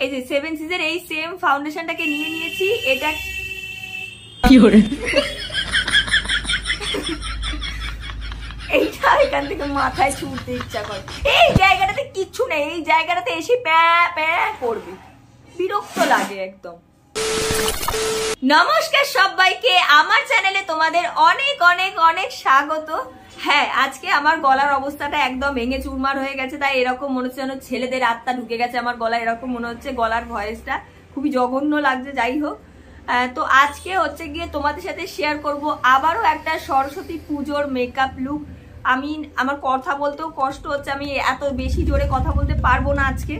এই যে 7 সিজের এই সেম ফাউন্ডেশনটাকে নিয়ে নিয়েছি। এটা এইটা এখান থেকে মাথায় ছুটতে ইচ্ছা করে। এই জায়গাটাতে কিচ্ছু নেই, এই জায়গাটাতে এসে প্যা প্যা করবে, বিরক্ত লাগে একদম। নমস্কার সবাইকে, আমার চ্যানেলে তোমাদের অনেক অনেক অনেক স্বাগত। হ্যাঁ, আজকে আমার গলার অবস্থাটা একদম ভেঙে চুরমার হয়ে গেছে, তাই এরকম মনে হচ্ছে যেন ছেলেদের আত্মা ঢুকে গেছে আমার গলায়, এরকম মনে হচ্ছে। গলার ভয়েসটা খুবই জঘন্য লাগছে। যাই হোক, তো আজকে হচ্ছে গিয়ে তোমাদের সাথে শেয়ার করব আবারও একটা সরস্বতী পুজোর মেকআপ লুক। আমার কথা বলতেও কষ্ট হচ্ছে, আমি এত বেশি জোরে কথা বলতে পারবো না আজকে,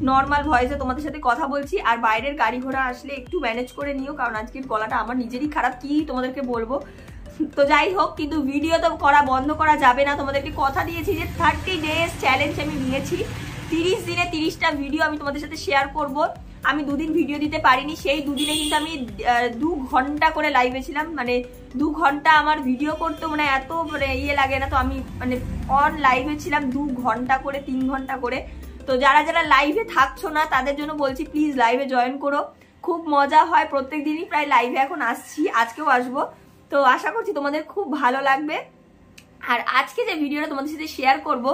নর্মাল ভয়েসে তোমাদের সাথে কথা বলছি। আর বাইরের গাড়ি ঘোড়া আসলে একটু ম্যানেজ করে নিও, কারণ আজকের গলাটা আমার নিজেরই খারাপ, কি তোমাদেরকে বলবো। তো যাই হোক, কিন্তু ভিডিও তো করা বন্ধ করা যাবে না। তোমাদেরকে কথা দিয়েছি যে 30 ডেজ চ্যালেঞ্জ আমি নিয়েছি, 30 দিনে 30টা ভিডিও আমি তোমাদের সাথে শেয়ার করব। আমি দুদিন ভিডিও দিতে পারিনি, সেই দুদিনে কিন্তু আমি 2 ঘন্টা করে লাইভে ছিলাম। মানে 2 ঘন্টা আমার ভিডিও করতে মানে এত ইয়ে লাগে না, তো আমি মানে অন লাইভে ছিলাম 2 ঘন্টা করে, 3 ঘন্টা করে। তো যারা যারা লাইভে থাকছো না তাদের জন্য বলছি, প্লিজ লাইভে জয়েন করো, খুব মজা হয়। প্রত্যেক দিনই প্রায় লাইভে এখন আসছি, আজকেও আসবো। তো আশা করছি তোমাদের খুব ভালো লাগবে। আর আজকে যে ভিডিওটা তোমাদের সাথে শেয়ার করব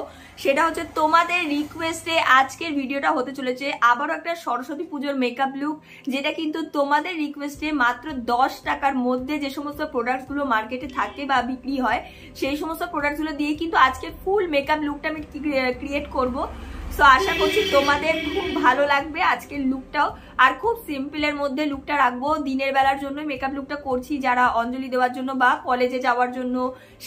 সেটা হচ্ছে তোমাদের রিকোয়েস্টে আজকের ভিডিওটা হতে চলেছে আবারও একটা সরস্বতী পুজোর মেকআপ লুক, যেটা কিন্তু তোমাদের রিকোয়েস্টে মাত্র 10 টাকার মধ্যে যে সমস্ত প্রোডাক্টসগুলো মার্কেটে থাকে বা বিক্রি হয় সেই সমস্ত প্রোডাক্টসগুলো দিয়ে কিন্তু আজকে ফুল মেকআপ লুকটা আমি ক্রিয়েট করব। সো আশা করছি তোমাদের খুব ভালো লাগবে আজকের লুকটাও। আর খুব সিম্পলের মধ্যে লুকটা রাখবো, দিনের বেলার জন্য মেকআপ লুকটা করছি। যারা অঞ্জলি দেওয়ার জন্য বা কলেজে যাওয়ার জন্য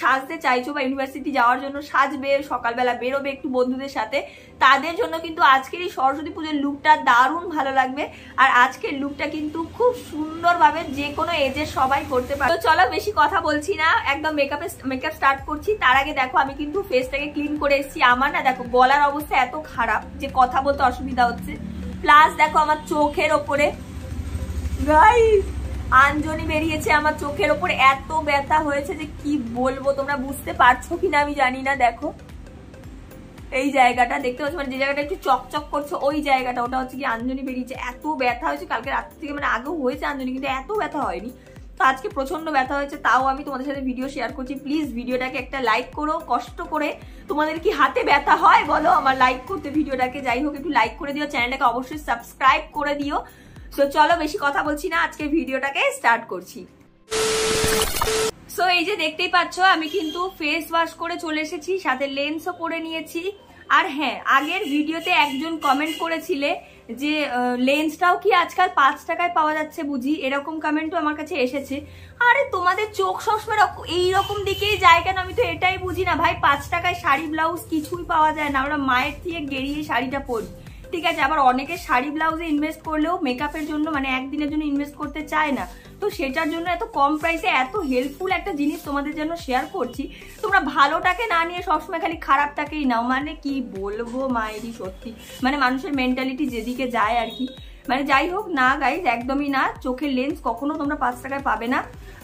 সাজতে চাইছো বা ইউনিভার্সিটি যাওয়ার জন্য সাজবে, সকালবেলা বেরোবে একটু বন্ধুদের সাথে, তাদের জন্য কিন্তু আজকের এই সরস্বতী পুজোর লুকটা দারুণ ভালো লাগবে। আর আজকের লুকটা কিন্তু খুব সুন্দরভাবে যে কোনো এজের সবাই করতে পারে। তো চলো বেশি কথা বলছি না, একদম মেকআপ স্টার্ট করছি। তার আগে দেখো আমি কিন্তু ফেসটাকে ক্লিন করে এসেছি। আমার না দেখো গলার অবস্থা এত খারাপ যে কথা বলতে অসুবিধা হচ্ছে, প্লাস দেখো আমার চোখের ওপরে গাইস আঞ্জনি বেরিয়েছে, আমার চোখের ওপরে এত ব্যথা হয়েছে যে কি বলবো, তোমরা বুঝতে পারছো কিনা আমি জানি না। দেখো এই জায়গাটা দেখতে পাচ্ছ, মানে যে জায়গাটা একটু চকচক করছে ওই জায়গাটা, ওটা হচ্ছে কি আঞ্জনি বেরিয়েছে। এত ব্যথা হয়েছে, কালকে রাত থেকে মানে আগেও হয়েছে আঞ্জনি, কিন্তু এত ব্যথা হয়নি। তো আজকে প্রচন্ড ব্যথা হয়েছে, তাও আমি তোমাদের সাথে ভিডিও শেয়ার করছি। প্লিজ ভিডিওটাকে একটা লাইক করো, কষ্ট করে। তোমাদের কি হাতে ব্যথা হয় বলো আমার লাইক করতে ভিডিওটাকে? যাই হোক, একটু লাইক করে দিও, চ্যানেলটাকে অবশ্যই সাবস্ক্রাইব করে দিও। সো চলো বেশি কথা বলছি না, আজকে ভিডিওটাকে স্টার্ট করছি। সো এই যে দেখতেই পাচ্ছ আমি কিন্তু ফেস ওয়াশ করে চলে এসেছি, সাথে লেন্সও করে নিয়েছি। আর হ্যাঁ, আগের ভিডিওতে একজন কমেন্ট করেছিলে যে লেন্সটাও কি আজকাল 5 টাকায় পাওয়া যাচ্ছে বুঝি, এরকম কমেন্টও আমার কাছে এসেছে। আরে তোমাদের চোখ সবসময় এইরকম দিকেই যায় কেন, আমি তো এটাই বুঝি না ভাই। 5 টাকায় শাড়ি ব্লাউজ কিছুই পাওয়া যায় না, আমরা মায়ের থেকে গেড়িয়ে শাড়িটা পরি, ঠিক আছে। আবার অনেকে শাড়ি ব্লাউজে ইনভেস্ট করলেও মেকআপের জন্য মানে একদিনের জন্য ইনভেস্ট করতে চায় না, তো সেটার জন্য এত কম প্রাইসে এত হেল্পফুল একটা জিনিস তোমাদের জন্য শেয়ার করছি। তোমরা ভালোটাকে না নিয়ে সবসময় খালি খারাপটাকেই নাও, মানে কি বলবো মায়েরই সত্যি, মানে মানুষের মেন্টালিটি যেদিকে যায় আর কি। মানে যাই হোক না গাইজ, একদমই না, চোখের লেন্স কখনো তোমরা 5 টাকায় পাবে না।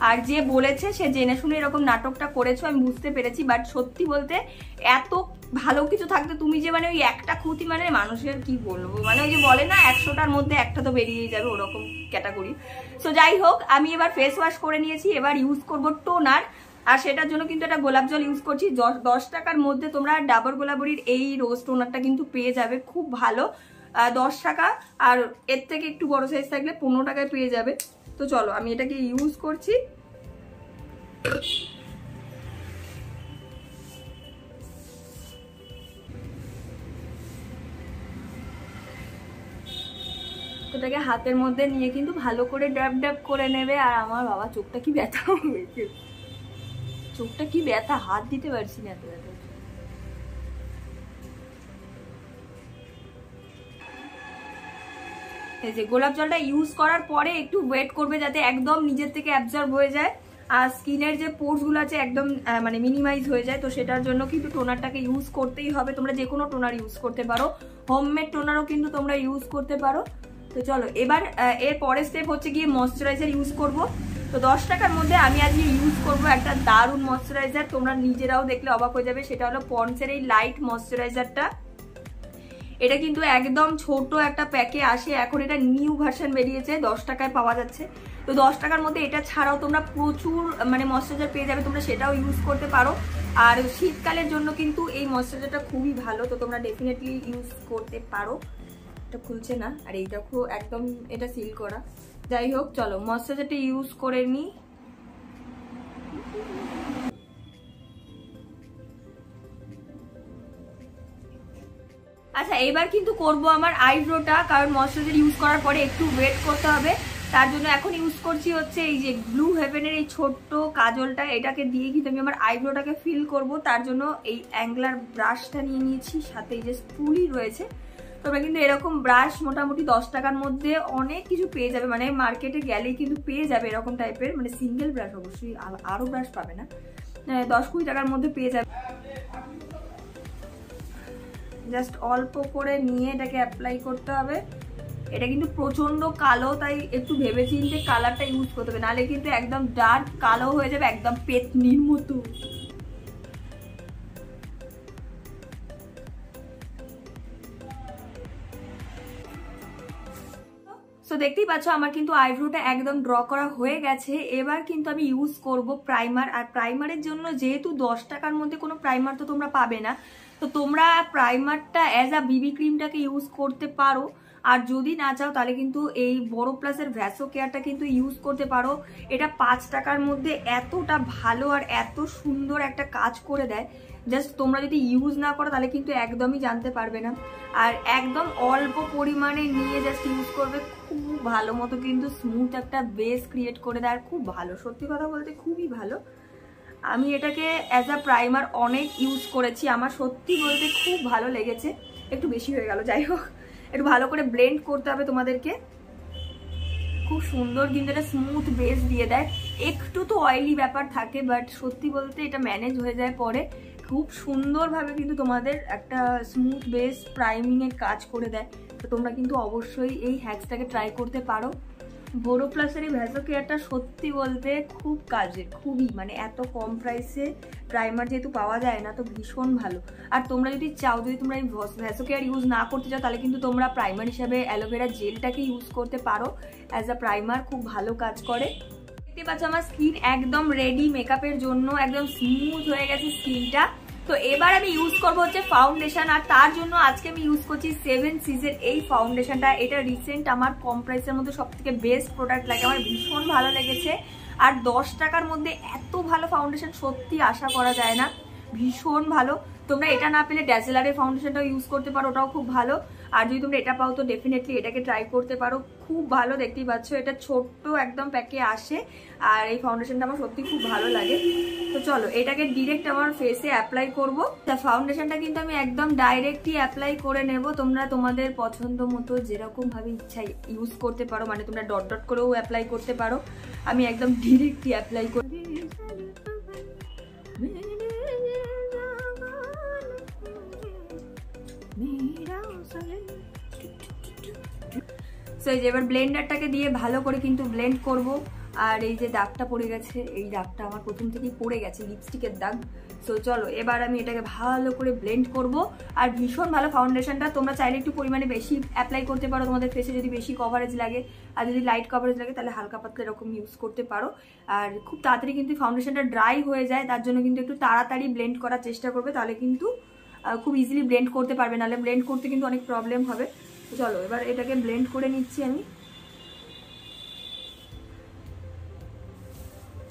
আর যে বলেছে সে জেনে শুনে এরকম নাটকটা করেছো, আমি বুঝতে পেরেছি। বাট সত্যি বলতে এত ভালো কিছু থাকতে তুমি যে মানে ওই একটা ক্ষতি, মানে মানুষের কি বলবো, মানে ওই যে বলে না 100টার মধ্যে একটা তো বেরিয়ে যাবে, ওরকম ক্যাটাগরি। সো যাই হোক, আমি এবার ফেস ওয়াশ করে নিয়েছি, এবার ইউজ করবো টোনার। আর সেটার জন্য কিন্তু একটা গোলাপ জল ইউজ করছি। 10 টাকার মধ্যে তোমরা ডাবর গোলাপরির এই রোজ টোনারটা কিন্তু পেয়ে যাবে, খুব ভালো, 10 টাকা। আর এর থেকে একটু বড় সাইজ থাকলে 15 টাকায় পেয়ে যাবে। তো চলো আমি এটাকে ইউজ করছি। এটাকে হাতের মধ্যে নিয়ে কিন্তু ভালো করে ড্যাব ড্যাব করে নেবে। আর আমার বাবা চোখটা কি ব্যথা হয়েছে, চোখটা কি ব্যথা, হাত দিতে পারছি না, এত ব্যথা। এই যে গোলাপ জলটা ইউজ করার পরে একটু ওয়েট করবে যাতে একদম নিজের থেকে অ্যাবজর্ব হয়ে যায় আর স্কিনের যে পোর্স গুলো আছে একদম মানে মিনিমাইজ হয়ে যায়। তো সেটার জন্য কিন্তু টোনারটাকে ইউজ করতেই হবে। তোমরা যে কোনো টোনার ইউজ করতে পারো, হোমমেড টোনারও কিন্তু তোমরা ইউজ করতে পারো। তো চলো এবার এর পরের স্টেপ হচ্ছে গিয়ে ময়শ্চারাইজার ইউজ করব। তো 10 টাকার মধ্যে আমি আজকে ইউজ করব একটা দারুণ ময়শ্চারাইজার, তোমরা নিজেরাও দেখলে অবাক হয়ে যাবে। সেটা হলো পন্ডসের এই লাইট ময়শ্চারাইজারটা। এটা কিন্তু একদম ছোট একটা প্যাকে আসে, এখন এটা নিউ ভার্সন বেরিয়েছে, 10 টাকায় পাওয়া যাচ্ছে। তো 10 টাকার মধ্যে এটা ছাড়াও তোমরা প্রচুর মানে ময়েশ্চারাইজার পেয়ে যাবে, তোমরা সেটাও ইউজ করতে পারো। আর শীতকালের জন্য কিন্তু এই ময়েশ্চারাইজারটা খুবই ভালো, তো তোমরা ডেফিনেটলি ইউজ করতে পারো। এটা খুলছে না, আর এই দেখো একদম এটা সিল করা। যাই হোক, চলো ময়েশ্চারাইজারটা ইউজ করে নিই। আচ্ছা, এবার কিন্তু করব আমার আইব্রোটা, কারণ ময়েশ্চারাইজার ইউজ করার পরে একটু ওয়েট করতে হবে। তার জন্য এখন ইউজ করছি হচ্ছে এই যে ব্লু হেভেনের এই ছোট্ট কাজলটা, এটাকে দিয়ে কিন্তু আমি আমার আইব্রোটাকে ফিল করব। তার জন্য এই অ্যাঙ্গলার ব্রাশটা নিয়ে নিয়েছি, সাথে এই যে স্পুলি রয়েছে। তোমরা কিন্তু এরকম ব্রাশ মোটামুটি 10 টাকার মধ্যে অনেক কিছু পেয়ে যাবে, মানে মার্কেটে গেলেই কিন্তু পেয়ে যাবে এরকম টাইপের, মানে সিঙ্গেল ব্রাশ, অবশ্যই আরো ব্রাশ পাবে না, 10-20 টাকার মধ্যে পেয়ে যাবে। জাস্ট অল্প করে নিয়ে এটাকে অ্যাপ্লাই করতে হবে। এটা কিন্তু প্রচন্ড কালো, তাই একটু ভেবেচিন্তে কালারটা ইউজ করতে হবে, নাহলে কিন্তু একদম ডার্ক কালো হয়ে যাবে, একদম পেতনির মতো। সো দেখতেই পাচ্ছ আমার কিন্তু আইব্রোটা একদম ড্র করা হয়ে গেছে। এবার কিন্তু আমি ইউজ করব প্রাইমার। আর প্রাইমারের জন্য যেহেতু 10 টাকার মধ্যে কোনো প্রাইমার তো তোমরা পাবে না, তো তোমরা প্রাইমারটা অ্যাজ আ বিবি ক্রিমটাকে ইউজ করতে পারো। আর যদি না চাও তাহলে কিন্তু এই বড় প্লাসের ভ্যাসো কেয়ারটা কিন্তু ইউজ করতে পারো। এটা 5 টাকার মধ্যে এতটা ভালো আর এত সুন্দর একটা কাজ করে দেয়, জাস্ট তোমরা যদি ইউজ না করো তাহলে কিন্তু একদমই জানতে পারবে না। আর একদম অল্প পরিমাণে নিয়ে জাস্ট ইউজ করবে, খুব ভালো মতো কিন্তু স্মুথ একটা বেস ক্রিয়েট করে দেয়, আর খুব ভালো, সত্যি কথা বলতে খুবই ভালো। আমি এটাকে অ্যাজ আ প্রাইমার অনেক ইউজ করেছি, আমার সত্যি বলতে খুব ভালো লেগেছে। একটু বেশি হয়ে গেল, যাই হোক, একটু ভালো করে ব্লেন্ড করতে হবে তোমাদেরকে। খুব সুন্দর কিন্তু এটা স্মুথ বেস দিয়ে দেয়। একটু তো অয়েলি ব্যাপার থাকে, বাট সত্যি বলতে এটা ম্যানেজ হয়ে যায় পরে, খুব সুন্দরভাবে কিন্তু তোমাদের একটা স্মুথ বেস প্রাইমিং এর কাজ করে দেয়। তো তোমরা কিন্তু অবশ্যই এই হ্যাকসটাকে ট্রাই করতে পারো। বোরো প্লাসের এই ভ্যাসো কেয়ারটা সত্যি বলতে খুব কাজের, খুবই, মানে এত কম প্রাইসে প্রাইমার যেহেতু পাওয়া যায় না, তো ভীষণ ভালো। আর তোমরা যদি চাও, যদি তোমরা এই ভ্যাসো কেয়ার ইউজ না করতে চাও, তাহলে কিন্তু তোমরা প্রাইমার হিসাবে অ্যালোভেরা জেলটাকে ইউজ করতে পারো অ্যাজ আ প্রাইমার, খুব ভালো কাজ করে। দেখতে পাচ্ছ আমার স্কিন একদম রেডি মেকআপের জন্য, একদম স্মুথ হয়ে গেছে স্কিনটা। তো এবার আমি ইউজ করবো হচ্ছে ফাউন্ডেশন, আর তার জন্য আজকে আমি ইউজ করছি 7 সিজের এই ফাউন্ডেশনটা। এটা রিসেন্ট আমার কম প্রাইসের মধ্যে সব থেকে বেস্ট প্রোডাক্ট লাগে, আমার ভীষণ ভালো লেগেছে। আর 10 টাকার মধ্যে এত ভালো ফাউন্ডেশন সত্যি আশা করা যায় না, ভীষণ ভালো। তোমরা এটা না পেলে ড্যাজেলারের ফাউন্ডেশনটাও ইউজ করতে পারো, ওটাও খুব ভালো। আর যদি তোমরা এটা পাও তো ডেফিনেটলি এটাকে ট্রাই করতে পারো, খুব ভালো। দেখতেই পাচ্ছ এটা ছোট্ট একদম প্যাকে আসে, আর এই ফাউন্ডেশনটা আমার সত্যি খুব ভালো লাগে। তো চলো এটাকে ডিরেক্ট আমার ফেসে অ্যাপ্লাই করবো। তা ফাউন্ডেশনটা কিন্তু আমি একদম ডাইরেক্টই অ্যাপ্লাই করে নেব। তোমরা তোমাদের পছন্দ মতো যেরকম ভাবে ইচ্ছা ইউজ করতে পারো, মানে তোমরা ডট ডট করেও অ্যাপ্লাই করতে পারো, আমি একদম ডিরেক্টই অ্যাপ্লাই করি। সো এই যে এবার ব্লেন্ডারটাকে দিয়ে ভালো করে কিন্তু ব্লেন্ড করব। আর এই যে দাগটা পড়ে গেছে, এই দাগটা আমার প্রথম থেকেই পড়ে গেছে, লিপস্টিকের দাগ। সো চলো এবার আমি এটাকে ভালো করে ব্লেন্ড করব। আর ভীষণ ভালো ফাউন্ডেশনটা, তোমরা চাইলে একটু পরিমাণে বেশি অ্যাপ্লাই করতে পারো তোমাদের ফেসে, যদি বেশি কভারেজ লাগে। আর যদি লাইট কভারেজ লাগে তাহলে হালকা পাতলা এরকম ইউজ করতে পারো। আর খুব তাড়াতাড়ি কিন্তু ফাউন্ডেশনটা ড্রাই হয়ে যায়, তার জন্য কিন্তু একটু তাড়াতাড়ি ব্লেন্ড করার চেষ্টা করবে, তাহলে কিন্তু খুব ইজিলি ব্লেন্ড করতে পারবে, নাহলে ব্লেন্ড করতে কিন্তু অনেক প্রবলেম হবে। চলো এবার এটাকে ব্লেন্ড করে নিচ্ছি আমি।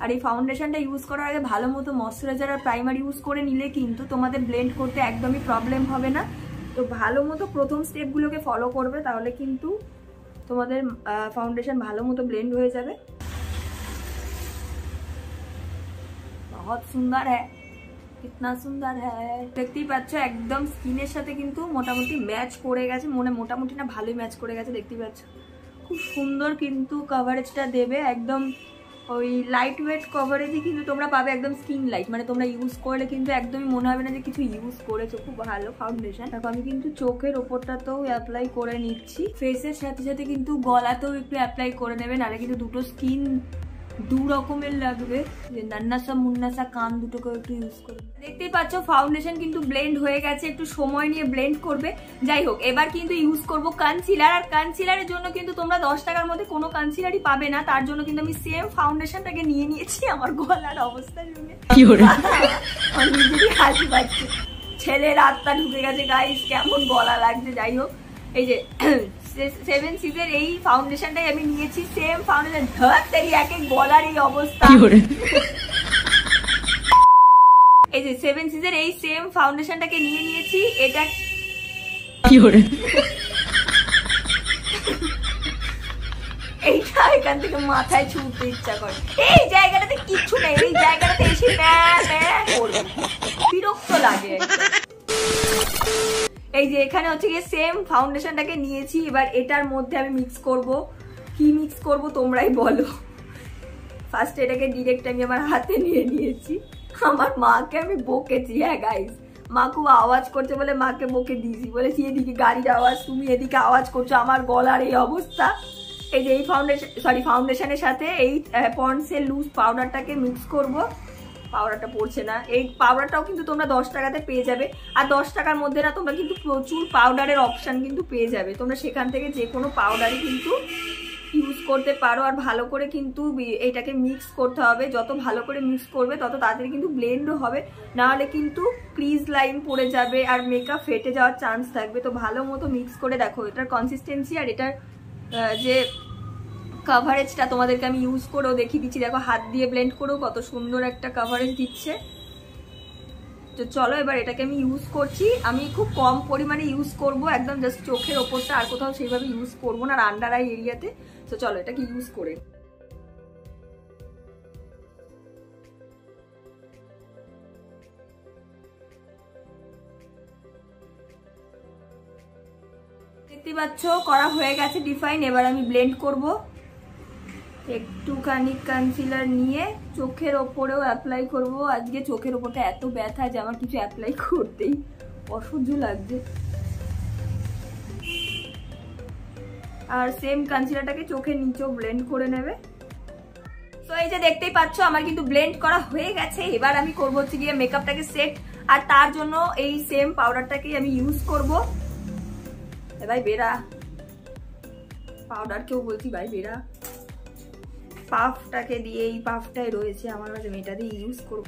আর এই ফাউন্ডেশনটা ইউজ করার আগে ভালো মতো ময়শ্চারাইজার আর প্রাইমার ইউজ করে নিলে কিন্তু তোমাদের ব্লেন্ড করতে একদমই প্রবলেম হবে না। তো ভালো মতো প্রথম স্টেপগুলোকে ফলো করবে, তাহলে কিন্তু তোমাদের ফাউন্ডেশন ভালো মতো ব্লেন্ড হয়ে যাবে। বহুত সুন্দর হ্যাঁ, কিতনা সুন্দর হ্যাঁ। দেখতেই পাচ্ছ একদম স্কিনের সাথে কিন্তু মোটামুটি ম্যাচ করে গেছে, মনে মোটামুটি না ভালোই ম্যাচ করে গেছে। দেখতেই পাচ্ছ খুব সুন্দর কিন্তু কভারেজটা দেবে, একদম ওই লাইট ওয়েট কভারেজই কিন্তু তোমরা পাবে, একদম স্কিন লাইট, মানে তোমরা ইউজ করলে কিন্তু একদমই মনে হবে না যে কিছু ইউজ করেছো। খুব ভালো ফাউন্ডেশন। দেখো আমি কিন্তু চোখের ওপরটাতেও অ্যাপ্লাই করে নিচ্ছি, ফেসের সাথে সাথে কিন্তু গলাতেও একটু অ্যাপ্লাই করে নেবেন, নাহলে কিন্তু দুটো স্কিন দু রকমের লাগবে, যে নান্নাসা মুন্নাসা কান দুটোকে একটু ইউজ করবে। দেখতেই পাচ্ছ ফাউন্ডেশন কিন্তু ব্লেন্ড হয়ে গেছে, একটু সময় নিয়ে ব্লেন্ড করবে। যাই হোক, এবার কিন্তু ইউজ করব কনসিলার। আর কনসিলারের জন্য কিন্তু তোমরা 10 টাকার মধ্যে কোনো কনসিলারই পাবে না, তার জন্য কিন্তু আমি সেম ফাউন্ডেশনটাকে নিয়ে নিয়েছি। আমার গলার অবস্থা শুনে আমি নিজেরই হাসি পাচ্ছি, ছেলের আত্মা ঢুকে গেছে গাইস, কেমন গলা লাগছে। যাই হোক, এই যে 7 সিজের এই ফাউন্ডেশনটাই আমি নিয়েছি, সেম ফাউন্ডেশন। ধর এক এক গলার এই অবস্থা। এই যে 7 সিজের এই সেম ফাউন্ডেশনটাকে নিয়ে নিয়েছি। এটা এইটা এখান থেকে মাথায় ছুটতে ইচ্ছা করে। এই জায়গাটাতে কিচ্ছু নেই, এই জায়গাটাতে এসে বিরক্ত লাগে। এই যে এখানে হচ্ছে গিয়ে সেম ফাউন্ডেশনটাকে নিয়েছি, এবার এটার মধ্যে আমি মিক্স করব। কি মিক্স করব তোমরাই বলো। ফার্স্ট এটাকে ডিরেক্ট আমি আমার হাতে নিয়ে নিয়েছি। আমার মাকে আমি বকেছি, হ্যাঁ গাইস, মা খুব আওয়াজ করছে বলে মাকে বকে দিয়েছি, বলেছি এদিকে গাড়ির আওয়াজ, তুমি এদিকে আওয়াজ করছো, আমার গলার এই অবস্থা। এই যে এই ফাউন্ডেশনের সাথে এই পন্ডসের লুজ পাউডারটাকে মিক্স করব। পাউডারটা পড়ছে না, এই পাউডারটাও কিন্তু তোমরা 10 টাকাতে পেয়ে যাবে। আর 10 টাকার মধ্যে না তোমরা কিন্তু প্রচুর পাউডারের অপশন কিন্তু পেয়ে যাবে, তোমরা সেখান থেকে যে কোনো পাউডারই কিন্তু ইউজ করতে পারো। আর ভালো করে কিন্তু এইটাকে মিক্স করতে হবে, যত ভালো করে মিক্স করবে তত তাড়াতাড়ি কিন্তু ব্লেন্ডও হবে, নাহলে কিন্তু ক্রিজ লাইন পড়ে যাবে আর মেকআপ ফেটে যাওয়ার চান্স থাকবে। তো ভালো মতো মিক্স করে দেখো এটার কনসিস্টেন্সি আর এটার যে কাভারেজটা তোমাদেরকে আমি ইউজ করেও দেখিয়ে দিচ্ছি। দেখো হাত দিয়ে ব্লেন্ড করেও কত সুন্দর একটা কাভারেজ দিচ্ছে। তো চলো এবার এটাকে আমি ইউজ করছি। আমি খুব কম পরিমাণে ইউজ করব, একদম জাস্ট চোখের ওপরটা, আর কোথাও সেইভাবে ইউজ করবো না, আর আন্ডার আই এরিয়াতে। তো চলো এটাকে ইউজ করে দেখতে পাচ্ছ করা হয়ে গেছে ডিফাইন। এবার আমি ব্লেন্ড করব। একটুখানি কনসিলার নিয়ে চোখের ওপরেও অ্যাপ্লাই করব। আজকে চোখের ওপরটা এত ব্যথা যে আমার কিছু অ্যাপ্লাই করতেই অসহ্য লাগছে। আর সেম কনসিলারটাকে চোখের নিচেও ব্লেন্ড করে নেবে। তো এই যে দেখতেই পাচ্ছ আমার কিন্তু ব্লেন্ড করা হয়ে গেছে। এবার আমি করবো হচ্ছে গিয়ে মেকআপটাকে সেট, আর তার জন্য এই সেম পাউডারটাকেই আমি ইউজ করব। ভাই বেরা, পাউডার কেউ বলছি ভাই বেরা, পাফটাকে দিয়ে, এই পাফটাই রয়েছে আমার কাছে, এটা দিয়ে ইউজ করব।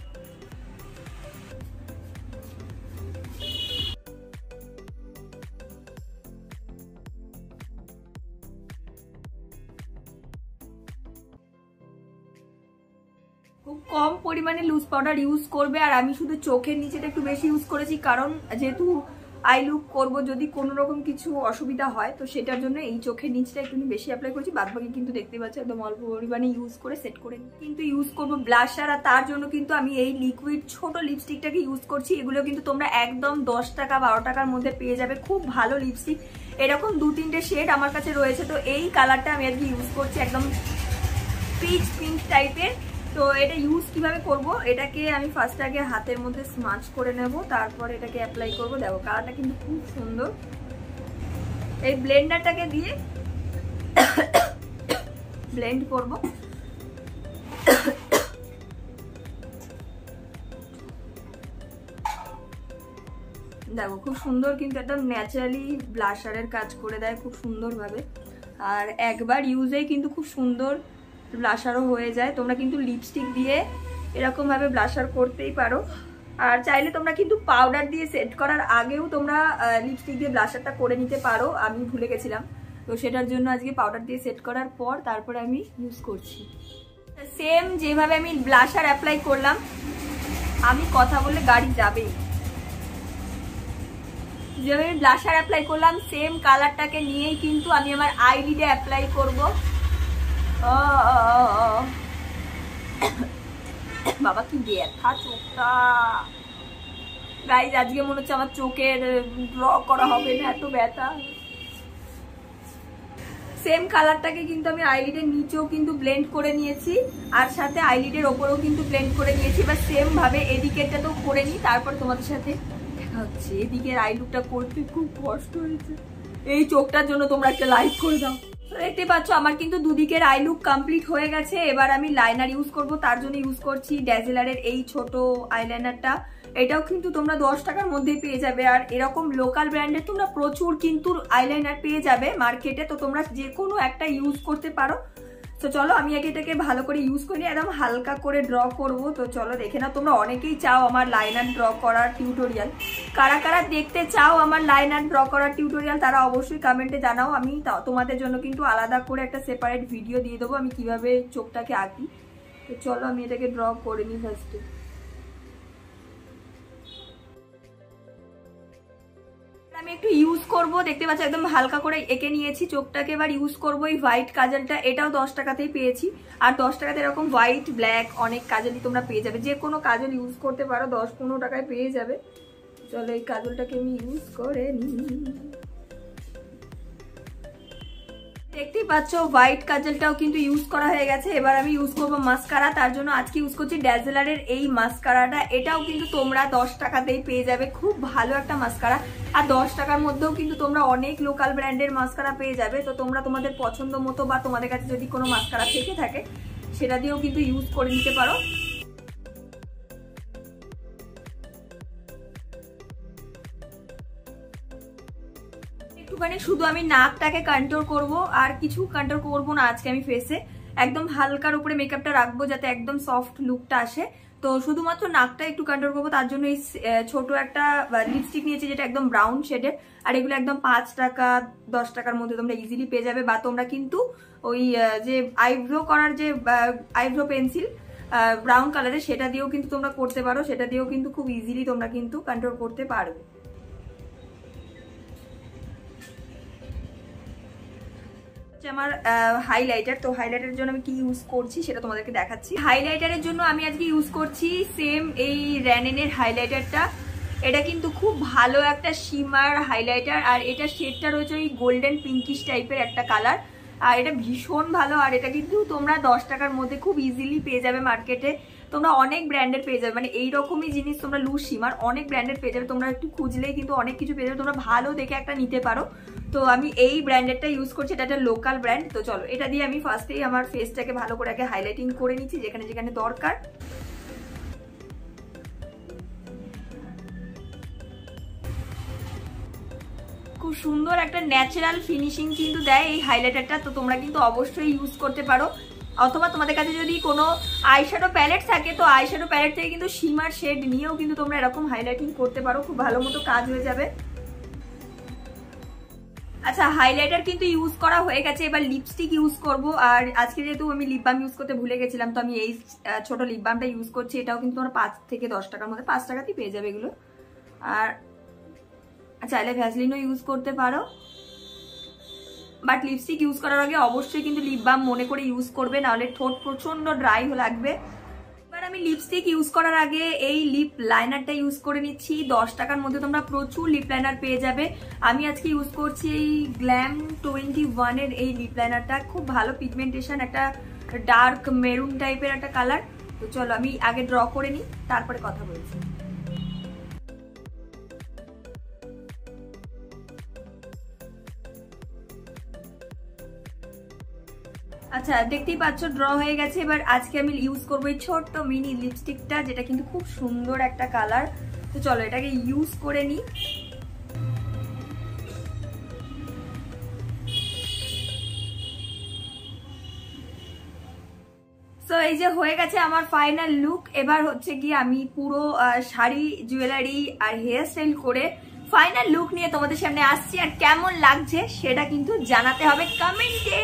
খুব কম পরিমাণে লুজ পাউডার ইউজ করবে, আর আমি শুধু চোখের নিচেটা একটু বেশি ইউজ করেছি, কারণ যেহেতু আই লুক করবো, যদি কোনো রকম কিছু অসুবিধা হয় তো সেটার জন্য এই চোখের নিচটা একটু বেশি অ্যাপ্লাই করেছি। বাদবাকি কিন্তু দেখতে পাচ্ছি একদম অল্প পরিমাণে ইউজ করে সেট করে কিন্তু ইউজ করবো ব্লাশার। আর তার জন্য কিন্তু আমি এই লিকুইড ছোট লিপস্টিকটাকে ইউজ করছি। এগুলো কিন্তু তোমরা একদম 10 টাকা 12 টাকার মধ্যে পেয়ে যাবে, খুব ভালো লিপস্টিক। এরকম 2-3টে শেড আমার কাছে রয়েছে, তো এই কালারটা আমি আজকে ইউজ করছি, একদম পিচ পিঙ্ক টাইপের। তো এটা ইউজ কিভাবে করব, এটাকে আমি ফার্স্ট আগে হাতের মধ্যে স্মাচ করে নেব, তারপর এটাকে অ্যাপ্লাই করব। দেখো কালারটা কিন্তু খুব সুন্দর। এই ব্লেন্ডারটাকে দিয়ে ব্লেন্ড করব। দেখো খুব সুন্দর, কিন্তু একদম ন্যাচারালি ব্লাশারের কাজ করে দেয় খুব সুন্দরভাবে। আর একবার ইউজেই কিন্তু খুব সুন্দর ব্লাশারও হয়ে যায়। তোমরা কিন্তু লিপস্টিক দিয়ে এরকম ভাবে ব্লাশার করতেই পারো, আর চাইলে তোমরা কিন্তু পাউডার দিয়ে সেট করার আগেও তোমরা লিপস্টিক দিয়ে ব্লাশারটা করে নিতে পারো। আমি ভুলে গেছিলাম, তো সেটার জন্য আজকে পাউডার দিয়ে সেট করার পর তারপরে আমি ইউজ করছি। সেম যেভাবে আমি ব্লাশার অ্যাপ্লাই করলাম, আমি কথা বলে গাড়ি যাবেই, যেভাবে আমি ব্লাশার অ্যাপ্লাই করলাম সেম কালারটাকে নিয়েই কিন্তু আমি আমার আইলিডে অ্যাপ্লাই করব। বাবা কি ব্যথা চোখটা গাইজ, আজকে মনে হচ্ছে আমার চোখের ড্র করা হবে না, এত ব্যথা। সেম কালারটাকে কিন্তু আমি আইলিডের নিচেও কিন্তু ব্লেন্ড করে নিয়েছি, আর সাথে আইলিডের ওপরেও কিন্তু ব্লেন্ড করে নিয়েছি। এবার সেম ভাবে এদিকেরটা তো করে নিই, তারপর তোমাদের সাথে দেখা হচ্ছে। এদিকের আই লুকটা করতে খুব কষ্ট হয়েছে, এই চোখটার জন্য তোমরা একটা লাইক করে দাও। দেখতে পাচ্ছ আমার কিন্তু দুদিকের আই লুক কমপ্লিট হয়ে গেছে। এবার আমি লাইনার ইউজ করব, তার জন্য ইউজ করছি ড্যাজেলারের এই ছোট আইলাইনারটা। এটাও কিন্তু তোমরা 10 টাকার মধ্যেই পেয়ে যাবে। আর এরকম লোকাল ব্র্যান্ডের তোমরা প্রচুর কিন্তু আইলাইনার পেয়ে যাবে মার্কেটে, তো তোমরা যে কোনো একটা ইউজ করতে পারো। তো চলো আমি আগে এটাকে ভালো করে ইউজ করি, একদম হালকা করে ড্র করব। তো চলো দেখে নাও, তোমরা অনেকেই চাও আমার লাইনার ড্র করার টিউটোরিয়াল। কারা কারা দেখতে চাও আমার লাইনার ড্র করার টিউটোরিয়াল তারা অবশ্যই কমেন্টে জানাও। আমি তোমাদের জন্য কিন্তু আলাদা করে একটা সেপারেট ভিডিও দিয়ে দেবো আমি কিভাবে চোখটাকে আঁকি। তো চলো আমি এটাকে ড্র করে নিই ফার্স্টে। আমি একটু ইউজ করব, দেখতে পাচ্ছি একদম হালকা করে এঁকে নিয়েছি চোখটাকে। এবার ইউজ করবো এই হোয়াইট কাজলটা, এটাও 10 টাকাতেই পেয়েছি। আর 10 টাকাতে এরকম হোয়াইট ব্ল্যাক অনেক কাজলই তোমরা পেয়ে যাবে, যে কোনো কাজল ইউজ করতে পারো, 10-15 টাকায় পেয়ে যাবে। চলো এই কাজলটাকে আমি ইউজ করে নিই। দেখতেই পাচ্ছ হোয়াইট কাজলটাও কিন্তু ইউজ করা হয়ে গেছে। এবার আমি ইউজ করবো মাস্কারা, তার জন্য আজকে ইউজ করছি ড্যাজেলারের এই মাস্কারাটা। এটাও কিন্তু তোমরা 10 টাকাতেই পেয়ে যাবে, খুব ভালো একটা মাস্কারা। আর 10 টাকার মধ্যেও কিন্তু তোমরা অনেক লোকাল ব্র্যান্ডের মাস্কারা পেয়ে যাবে। তো তোমরা তোমাদের পছন্দ মতো বা তোমাদের কাছে যদি কোনো মাস্কারা থেকে থাকে সেটা দিয়েও কিন্তু ইউজ করে নিতে পারো। একটুখানি শুধু আমি নাকটাকে কন্ট্রোল করব, আর কিছু কন্ট্রোল করব না আজকে আমি ফেসে। একদম হালকার উপরে মেকআপটা রাখবো যাতে একদম সফট লুকটা আসে। তো শুধুমাত্র নাকটা একটু কন্ট্রোল করবো, তার জন্য এই ছোট একটা লিপস্টিক নিয়েছি যেটা একদম ব্রাউন শেডের। আর এগুলো একদম 5 টাকা 10 টাকার মধ্যে তোমরা ইজিলি পেয়ে যাবে। বা তোমরা কিন্তু ওই যে আইব্রো করার যে আইব্রো পেন্সিল ব্রাউন কালারের, সেটা দিয়েও কিন্তু তোমরা করতে পারো। সেটা দিয়েও কিন্তু খুব ইজিলি তোমরা কিন্তু কন্ট্রোল করতে পারবে। আমার হাইলাইটার, তো হাইলাইটারের জন্য আমি কি ইউজ করছি সেটা তোমাদেরকে দেখাচ্ছি। হাইলাইটারের জন্য আমি আজকে ইউজ করছি সেম এই র্যানেনের হাইলাইটারটা। এটা কিন্তু খুব ভালো একটা শিমার হাইলাইটার, আর এটা শেডটা রয়েছে ওই গোল্ডেন পিঙ্কিশ টাইপের একটা কালার। আর এটা ভীষণ ভালো, আর এটা কিন্তু তোমরা 10 টাকার মধ্যে খুব ইজিলি পেয়ে যাবে মার্কেটে। তোমরা অনেক ব্র্যান্ডের পেয়ে যাবে, মানে এইরকমই জিনিস তোমরা লুজ শিমার অনেক ব্র্যান্ডের পেয়ে যাবে। তোমরা একটু খুঁজলেই কিন্তু অনেক কিছু পেয়ে যাবে, তোমরা ভালো দেখে একটা নিতে পারো। তো আমি এই ব্র্যান্ডেরটা ইউজ করছি, এটা একটা লোকাল ব্র্যান্ড। তো চলো এটা দিয়ে আমি ফার্স্টেই আমার ফেসটাকে ভালো করে আগে হাইলাইটিং করে নিচ্ছি যেখানে যেখানে দরকার। খুব সুন্দর একটা ন্যাচারাল ফিনিশিং কিন্তু দেয় এই হাইলাইটারটা। তো তোমরা কিন্তু অবশ্যই ইউজ করতে পারো। অথবা তোমাদের কাছে যদি কোনো আইশ্যাডো প্যালেট থাকে, তো আইশ্যাডো প্যালেট থেকে কিন্তু শিমার শেড নিয়েও কিন্তু তোমরা এরকম হাইলাইটিং করতে পারো, খুব ভালো মতো কাজ হয়ে যাবে। আচ্ছা হাইলাইটার কিন্তু ইউজ করা হয়ে গেছে, এবার লিপস্টিক ইউজ করব। আর আজকে যেহেতু আমি লিপ বাম ইউজ করতে ভুলে গেছিলাম, তো আমি এই ছোট লিপ বামটা ইউজ করছি। এটাও কিন্তু তোমরা 5 থেকে 10 টাকার মধ্যে, 5 টাকাতেই পেয়ে যাবে এগুলো। আর চাইলে ভ্যাসলিনও ইউজ করতে পারো, বাট লিপস্টিক ইউজ করার আগে অবশ্যই কিন্তু লিপ বাম মনে করে ইউজ করবে, নাহলে ঠোঁট প্রচন্ড ড্রাই লাগবে। এবার আমি লিপস্টিক ইউজ করার আগে এই লিপ লাইনারটা ইউজ করে নিচ্ছি। 10 টাকার মধ্যে তোমরা প্রচুর লিপ লাইনার পেয়ে যাবে। আমি আজকে ইউজ করছি এই গ্ল্যাম 21 এর এই লিপ লাইনারটা, খুব ভালো পিগমেন্টেশন, একটা ডার্ক মেরুন টাইপের একটা কালার। তো চলো আমি আগে ড্র করে নিই, তারপরে কথা বলছি। আচ্ছা দেখতেই পাচ্ছ ড্র হয়ে গেছে। এবার আজকে আমি ইউজ করবো এই ছোট্ট মিনি লিপস্টিকটা, যেটা কিন্তু খুব সুন্দর একটা কালার। তো চলো এটাকে ইউজ করে নিই। সো এই যে হয়ে গেছে আমার ফাইনাল লুক। এবার হচ্ছে কি আমি পুরো শাড়ি জুয়েলারি আর হেয়ার স্টাইল করে ফাইনাল লুক নিয়ে তোমাদের সামনে আসছি। আর কেমন লাগছে সেটা কিন্তু জানাতে হবে কমেন্টে।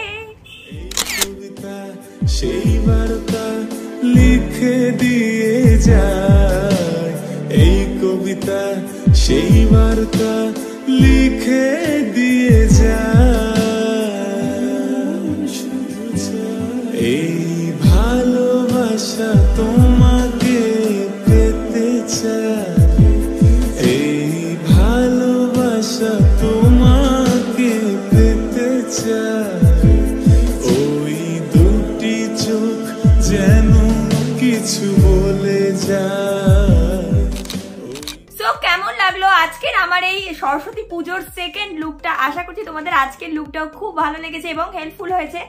সেই বার্তা লিখে দিয়ে যায়, এই কবিতা সেই বার্তা লিখে দিয়ে যায়। এই ভালোবাসা তোমাকে পেতে চায়, এই ভালোবাসা তোমাকে পেতে চায়। যেন কিছু বলে যায়। সো কেমন লাগলো আজকের আমার এই সরস্বতী পুজোর সেকেন্ড লুকটা। আশা করছি তোমাদের আজকের লুকটাও খুব ভালো লেগেছে এবং হেল্পফুল হয়েছে।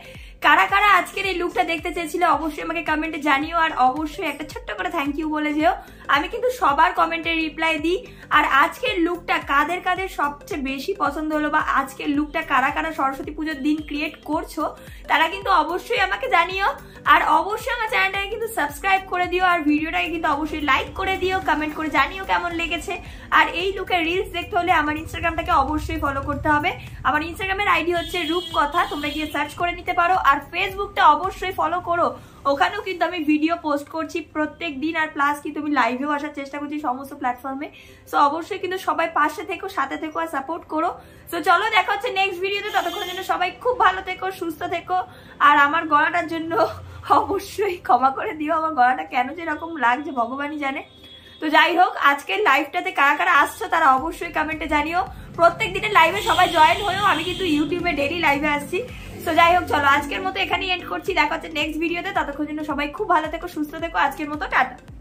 কারা কারা আজকের এই লুকটা দেখতে চেয়েছিল অবশ্যই আমাকে কমেন্টে জানিও, আর অবশ্যই একটা ছোট্ট করে থ্যাংক ইউ বলে যেও। আমি কিন্তু সবার কমেন্টে রিপ্লাই দিই। আর আজকের লুকটা কাদের কাদের সবচেয়ে বেশি পছন্দ হলো, বা আজকের লুকটা কারা কারা সরস্বতী পুজোর দিন ক্রিয়েট করছো, তারা কিন্তু অবশ্যই আমাকে জানিও। আর অবশ্যই আমার চ্যানেলটাকে কিন্তু সাবস্ক্রাইব করে দিও, আর ভিডিওটাকে কিন্তু অবশ্যই লাইক করে দিও, কমেন্ট করে জানিও কেমন লেগেছে। আর এই লুকের রিলস দেখতে হলে আমার ইনস্টাগ্রামটাকে অবশ্যই ফলো করতে হবে। আমার ইনস্টাগ্রামের আইডি হচ্ছে রূপকথা, তোমরা গিয়ে সার্চ করে নিতে পারো। আর ফেসবুকটা অবশ্যই ফলো করো, ওখানেও কিন্তু আমি ভিডিও পোস্ট করছি প্রত্যেক দিন। আর প্লাস কিন্তু আমি লাইভেও আসার চেষ্টা করছি সমস্ত প্ল্যাটফর্মে। সো অবশ্যই কিন্তু সবাই পাশে থেকো, সাথে থেকো আর সাপোর্ট করো। সো চলো দেখা হচ্ছে নেক্সট ভিডিওতে। ততক্ষণের জন্য সবাই খুব ভালো থেকো, সুস্থ থেকো। আর আমার গলাটার জন্য অবশ্যই ক্ষমা করে দিও, আমার গলাটা কেন যে এরকম লাগছে ভগবানই জানে। তো যাই হোক, আজকের লাইভটাতে কারা কারা আসছো তারা অবশ্যই কমেন্টে জানিও। প্রত্যেক দিনের লাইভে সবাই জয়েন হয়েও, আমি কিন্তু ইউটিউবে ডেইলি লাইভে আসছি। তো যাই হোক, চলো আজকের মতো এখানেই এন্ড করছি। দেখা হচ্ছে নেক্সট ভিডিওতে। ততক্ষণ জন্য সবাই খুব ভালো থেকো, সুস্থ থেকো। আজকের মতো টাটা।